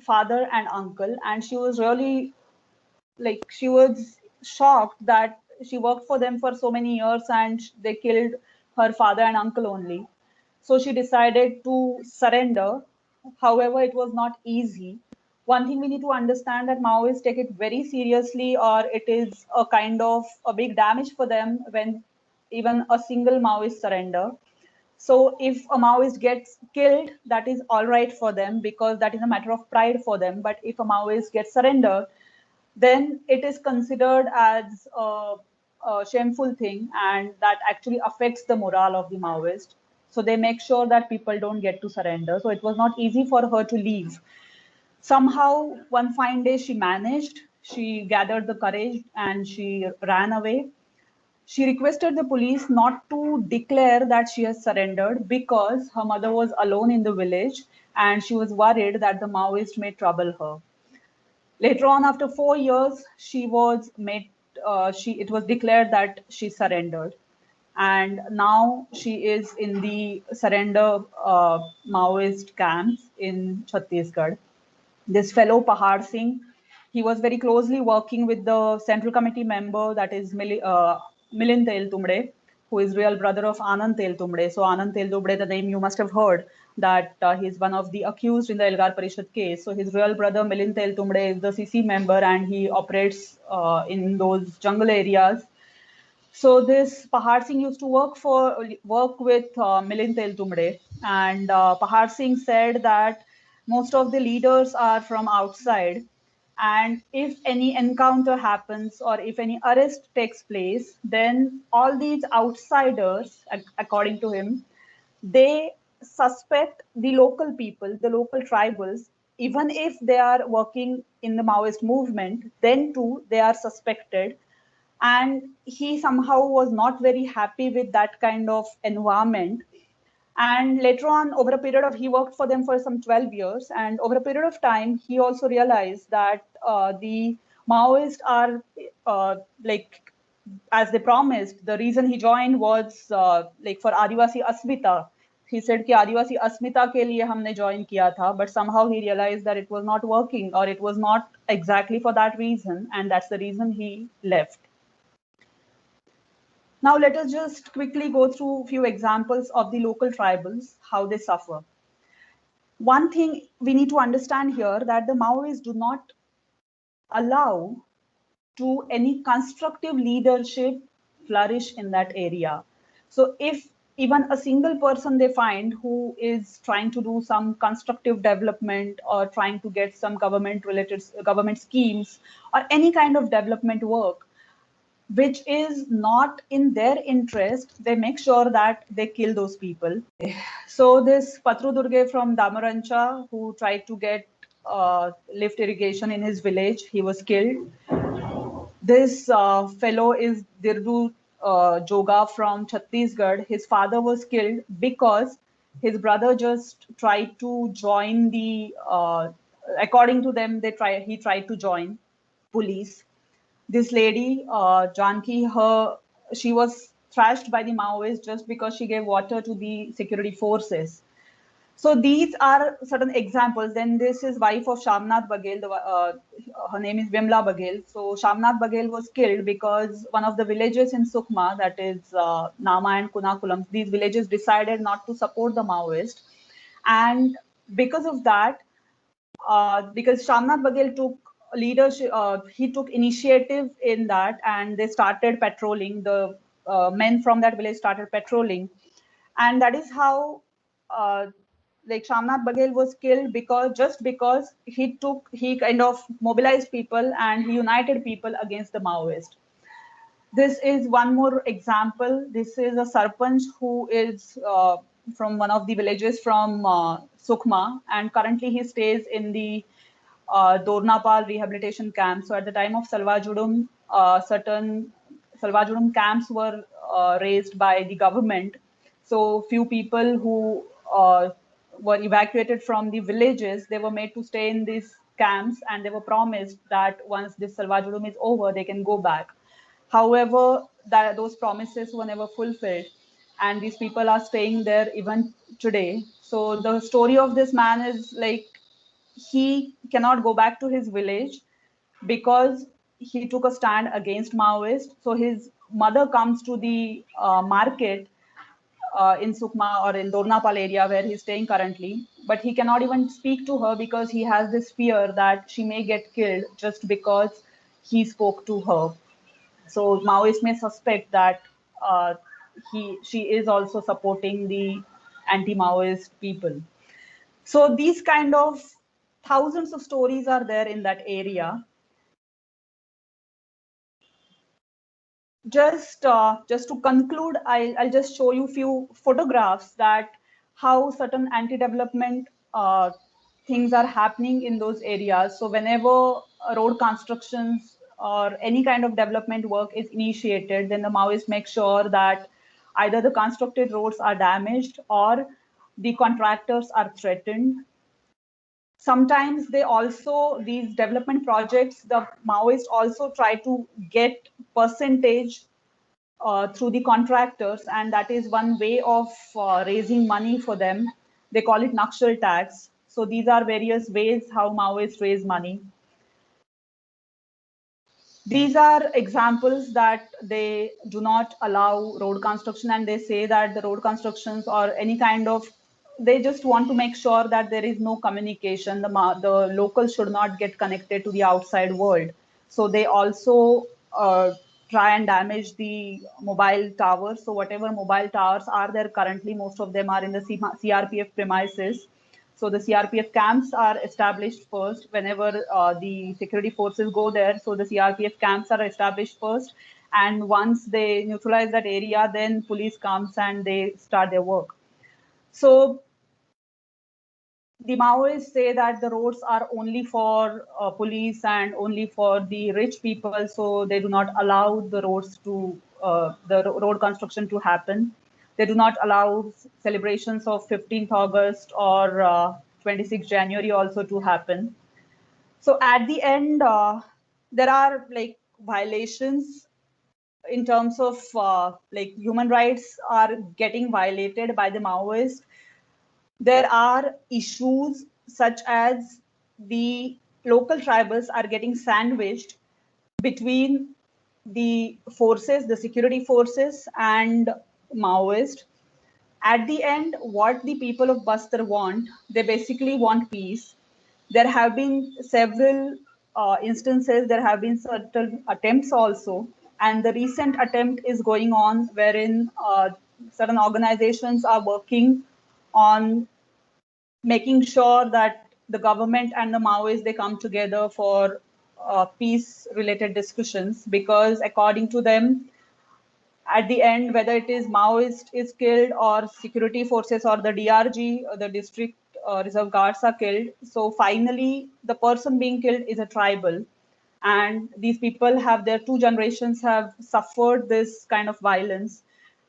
father and uncle, and she was really, like, she was shocked that she worked for them for so many years and they killed her father and uncle only. So she decided to surrender. However, it was not easy. One thing we need to understand that Maoists take it very seriously, or it is a kind of a big damage for them when even a single Maoist surrender. So if a Maoist gets killed, that is all right for them because that is a matter of pride for them. But if a Maoist gets surrendered, then it is considered as a shameful thing, and that actually affects the morale of the Maoist. So they make sure that people don't get to surrender. So it was not easy for her to leave. Somehow, one fine day, she managed. She gathered the courage and she ran away. She requested the police not to declare that she has surrendered because her mother was alone in the village and she was worried that the Maoist may trouble her. Later on, after 4 years, she was made. It was declared that she surrendered, and now she is in the surrender Maoist camps in Chhattisgarh. This fellow Pahar Singh, he was very closely working with the Central Committee member, that is Milind Teltumde, who is real brother of Anand Teltumde. So Anand Teltumde, the name you must have heard, that he's one of the accused in the Elgar Parishad case. So his real brother Milind Teltumde is the CC member and he operates in those jungle areas. So this Pahar Singh used to work with Milind Teltumde, and Pahar Singh said that most of the leaders are from outside, and if any encounter happens or if any arrest takes place, then all these outsiders, according to him, they suspect the local people, the local tribals, even if they are working in the Maoist movement, then too they are suspected. And he somehow was not very happy with that kind of environment. And later on, over a period of, he worked for them for some 12 years. And over a period of time, he also realized that the Maoists are like, as they promised, the reason he joined was like for Adivasi Asmita. He said कि आदिवासी अस्मिता के लिए हमने join किया था, but somehow he realized that it was not working or it was not exactly for that reason, and that's the reason he left. Now let us just quickly go through a few examples of the local tribals, how they suffer. One thing we need to understand here that the Maoists do not allow to any constructive leadership flourish in that area. So if even a single person they find who is trying to do some constructive development or trying to get some government schemes or any kind of development work, which is not in their interest, they make sure that they kill those people. So this Patru Durge from Damarancha, who tried to get lift irrigation in his village, he was killed. This fellow is Dirdu Joga from Chhattisgarh. His father was killed because his brother just tried to join the, according to them, he tried to join police. This lady, Janki, she was thrashed by the Maoists just because she gave water to the security forces. So these are certain examples. Then this is wife of Shamnath Baghel. Her name is Vimla Baghel. So Shamnath Baghel was killed because one of the villages in Sukma, that is Nama and Kunakulam, these villages decided not to support the Maoist. And because of that, because Shamnath Baghel took leadership, he took initiative in that, and they started patrolling. The men from that village started patrolling, and that is how like Shamnath Baghel was killed because he kind of mobilized people and he united people against the Maoist. This is one more example. This is a Sarpanch who is from one of the villages from Sukma, and currently he stays in the Dornapal rehabilitation camp. So at the time of Salvajudum, certain Salvajudum camps were raised by the government. So few people who were evacuated from the villages, they were made to stay in these camps, and they were promised that once this Salvajudum is over, they can go back. However, those promises were never fulfilled, and these people are staying there even today. So the story of this man is like he cannot go back to his village because he took a stand against Maoist. So his mother comes to the market in Sukma or in Dornapal area where he's staying currently, but he cannot even speak to her because he has this fear that she may get killed just because he spoke to her. So Maoists may suspect that she is also supporting the anti-Maoist people. So these kind of thousands of stories are there in that area. Just to conclude, I'll just show you a few photographs that how certain anti-development things are happening in those areas. So whenever road constructions or any kind of development work is initiated, then the Maoists make sure that either the constructed roads are damaged or the contractors are threatened. Sometimes they also, these development projects, the Maoists also try to get percentage through the contractors, and that is one way of raising money for them. They call it Nakshal tax. So these are various ways how Maoists raise money. These are examples that they do not allow road construction, and they say that the road constructions or any kind of, they just want to make sure that there is no communication. The locals should not get connected to the outside world. So they also try and damage the mobile towers. So whatever mobile towers are there currently, most of them are in the CRPF premises. So the CRPF camps are established first whenever the security forces go there. So the CRPF camps are established first. And once they neutralize that area, then police comes and they start their work. So the Maoists say that the roads are only for police and only for the rich people. So they do not allow the roads to, the road construction to happen. They do not allow celebrations of 15th August or 26th January also to happen. So at the end, there are like violations in terms of like human rights are getting violated by the Maoists. There are issues such as the local tribals are getting sandwiched between the forces, the security forces, and Maoist. At the end, what the people of Bastar want, they basically want peace. There have been several instances, there have been certain attempts also, and the recent attempt is going on wherein certain organizations are working on making sure that the government and the Maoists, they come together for peace-related discussions, because according to them, at the end, whether it is Maoist is killed or security forces or the DRG, or the district reserve guards are killed. So finally, the person being killed is a tribal. And these people have, their two generations have suffered this kind of violence.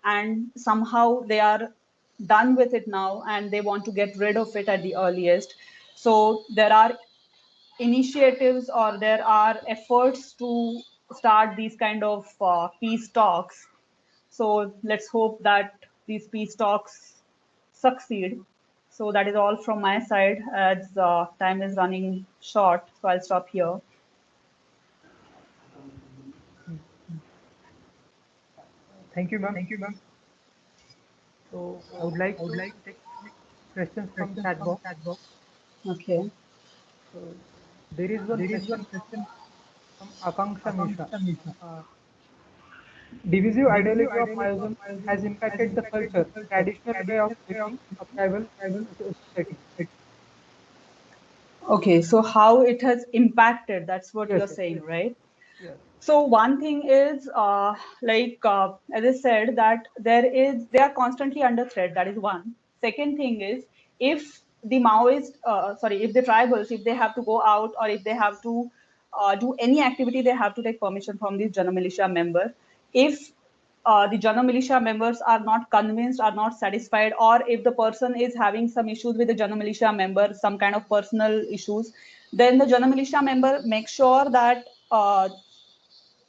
And somehow they are done with it now and they want to get rid of it at the earliest. So there are initiatives or there are efforts to start these kind of peace talks. So let's hope that these peace talks succeed. So that is all from my side, as time is running short. So I'll stop here. Thank you, ma'am. So I would like to take questions from chat box. Okay. So there is one question from Akanksha Mishra. Divisive ideology of Maoism has impacted the culture, traditional way of living of tribal society. Okay, so how it has impacted, that's what Yes, you're saying, right? yes. So one thing is, as I said, that they are constantly under threat. That is one. Second thing is, if the if the tribals, if they have to go out or if they have to do any activity, they have to take permission from the Jana militia member. If the Jana militia members are not convinced, are not satisfied, or if the person is having some issues with the Jana militia member, some kind of personal issues, then the Jana militia member makes sure that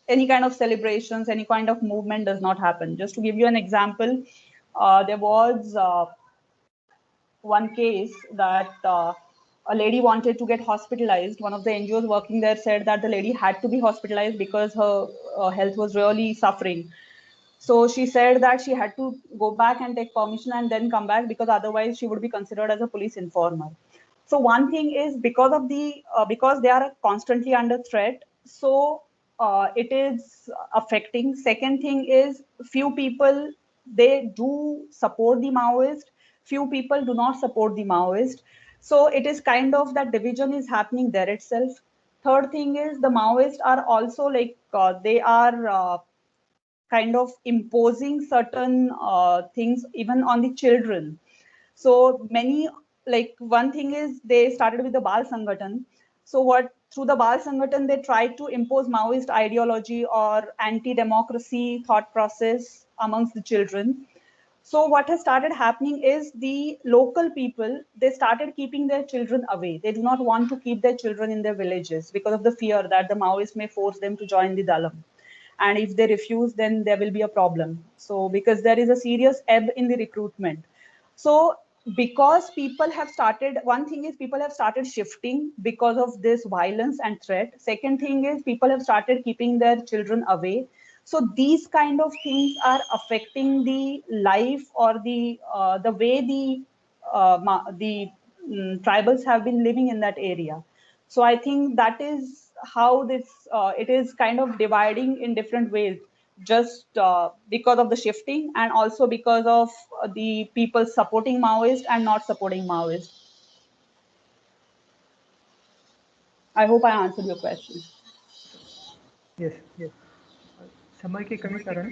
any kind of celebrations, any kind of movement does not happen. Just to give you an example, there was one case that a lady wanted to get hospitalized. One of the NGOs working there said that the lady had to be hospitalized because her health was really suffering. So she said that she had to go back and take permission and then come back, because otherwise she would be considered as a police informer. So one thing is, because of the because they are constantly under threat, so it is affecting. Second thing is, few people, they do support the Maoist, few people do not support the Maoist. So it is kind of that division is happening there itself. Third thing is, the Maoists are also like they are kind of imposing certain things even on the children. So many, like one thing is, they started with the Bal Sanghatan. So what, through the Bal Sanghatan, they tried to impose Maoist ideology or anti-democracy thought process amongst the children. So what has started happening is, the local people, they started keeping their children away. They do not want to keep their children in their villages because of the fear that the Maoists may force them to join the Dalam. And if they refuse, then there will be a problem. So because there is a serious ebb in the recruitment. So because people have started, one thing is, people have started shifting because of this violence and threat. Second thing is, people have started keeping their children away. So these kind of things are affecting the life or the way the tribals have been living in that area. So I think that is how this it is kind of dividing in different ways, just because of the shifting, and also because of the people supporting Maoist and not supporting Maoist. I hope I answered your question. Yes yes समय के कमी कारण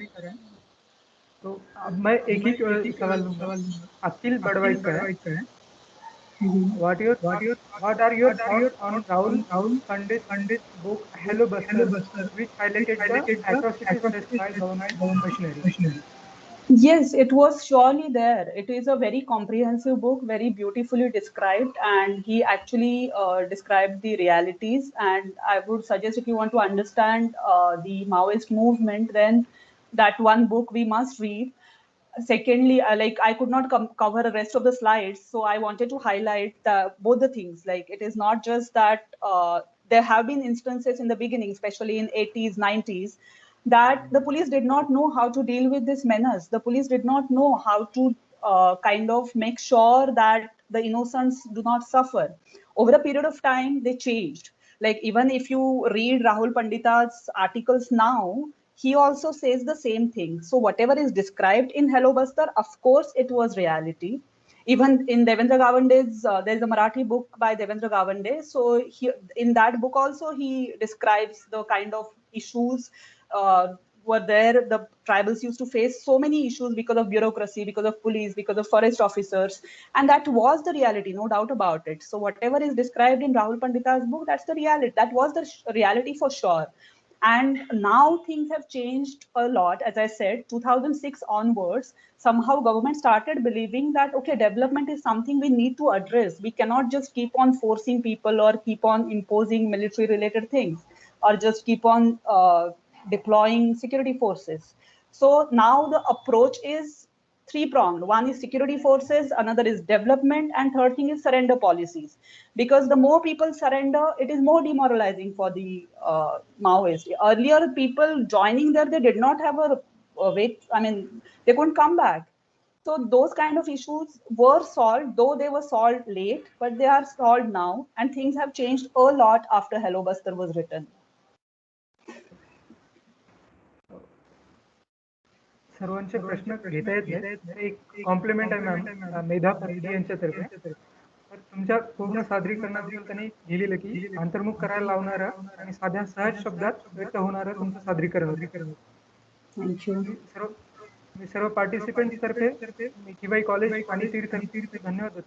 तो अब मैं एक ही सवाल लूंगा। अखिल बड़वाई का है, what are your thoughts on Rahul Pandit's book Hello Buster, which highlighted the atrocities faced by government machinery? Yes, it was surely there. It is a very comprehensive book, very beautifully described, and he actually described the realities. And I would suggest, if you want to understand the Maoist movement, then that one book we must read. Secondly, like I could not cover the rest of the slides, so I wanted to highlight both the things. Like, it is not just that there have been instances in the beginning, especially in 80s, 90s, that the police did not know how to deal with this menace. The police did not know how to kind of make sure that the innocents do not suffer. Over a period of time, they changed. Like, even if you read Rahul Pandita's articles now, he also says the same thing. So whatever is described in Hello Buster, of course, it was reality. Even in Devendra Gavande's, there's a Marathi book by Devendra Gavande. So in that book also, he describes the kind of issues were there. The tribals used to face so many issues because of bureaucracy, because of police, because of forest officers. And that was the reality, no doubt about it. So whatever is described in Rahul Pandita's book, that's the reality. That was the reality for sure. And now things have changed a lot. As I said, 2006 onwards, somehow government started believing that, okay, development is something we need to address. We cannot just keep on forcing people or keep on imposing military related things, or just keep on deploying security forces. So now the approach is three-pronged. One is security forces, another is development, and third thing is surrender policies. Because the more people surrender, it is more demoralizing for the Maoists. Earlier, people joining there, they did not have a way, I mean, they couldn't come back. So those kind of issues were solved, though they were solved late, but they are solved now, and things have changed a lot after Hello Buster was written. सर्वांचे प्रश्न घेता येत नाहीत. एक compliment आहे ma'am मेधा परडी यांच्यातर्फे. तर तुमच्या पूर्ण सादरीकरणाबद्दल त्यांनी लिहिलेलं की अंतर्मुख करायला लावणारं आणि साध्या सहज शब्दात व्यक्त होणारं तुमचं सादरीकरण होतं. मी सर्व पार्टिसिपेंट्स तर्फे किवाई कॉलेज आणि तीर्थ धन्यवाद.